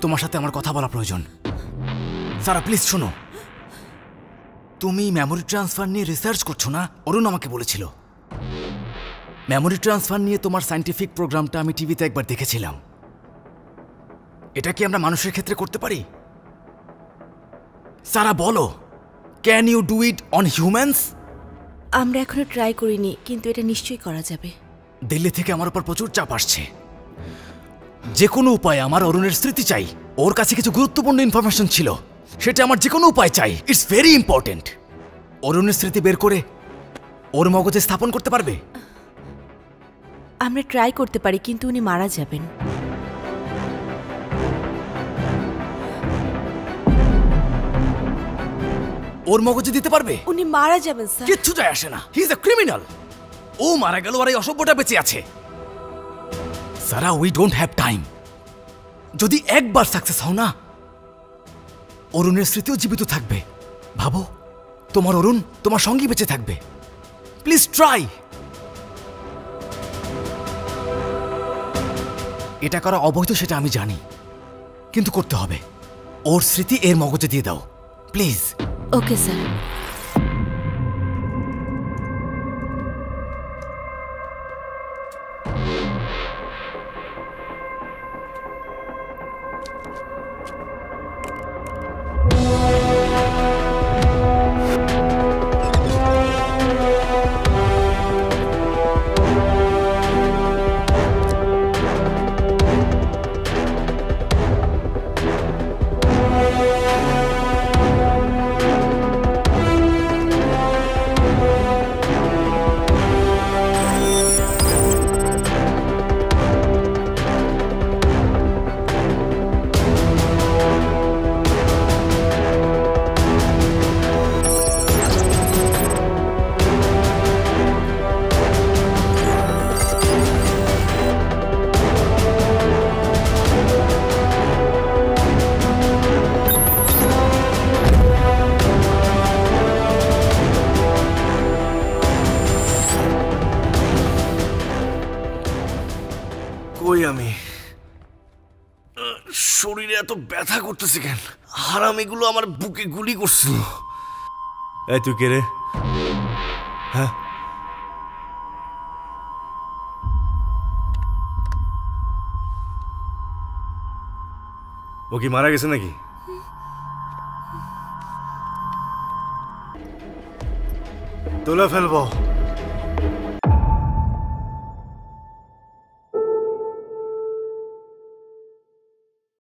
তোমার সাথে আমার কথা বলা প্রয়োজন। সারা প্লিজ শোনো, তুমি মেমোরি ট্রান্সফার নিয়ে রিসার্চ করছো না? অরুণ আমাকে বলেছিল। মেমোরি ট্রান্সফার নিয়ে তোমার সায়েন্টিফিক প্রোগ্রামটা আমি টিভিতে একবার দেখেছিলাম। এটা কি আমরা মানুষের ক্ষেত্রে করতে পারি? সারা বলো, can you do it on humans? আমরা এখনো ট্রাই করিনি, কিন্তু এটা নিশ্চয়ই করা যাবে। দিল্লি থেকে আমার উপর প্রচুর চাপ আসছে। যে কোনো উপায়ে আমার অরুণের স্মৃতি চাই। ওর কাছে কিছু গুরুত্বপূর্ণ ইনফরমেশন ছিল, সেটা আমার যে কোনো উপায় চাই। It's very important. অরুণের স্মৃতি বের করে ওর মগজে স্থাপন করতে পারবে? আমরা ট্রাই করতে পারি, কিন্তু উনি মারা যাবেন। ওর মগজে দিতে পারবে? উনি মারা যাবেন স্যার। কিচ্ছু যায় আসে না। He is a criminal. ও মারা গেল আর এই অসভ্যটা বেঁচে আছে। সারা, উই ডোন্ট হ্যাভ টাইম। যদি একবার সাকসেস হও না, অরুণের স্মৃতিও জীবিত থাকবে। ভাবো, তোমার অরুণ তোমার সঙ্গী বেঁচে থাকবে। Please try. এটা করা অবৈধ সেটা আমি জানি, কিন্তু করতে হবে। ওর স্মৃতি এর মগজে দিয়ে দাও প্লিজ। Okay sir. শরীরে এত ব্যথা করতেছে কেন? হারামিগুলো আমার বুকে গুলি করছিল। এই তুই কে রে? হ্যাঁ, ও কি মারা গেছে নাকি? তুলে ফেলবো।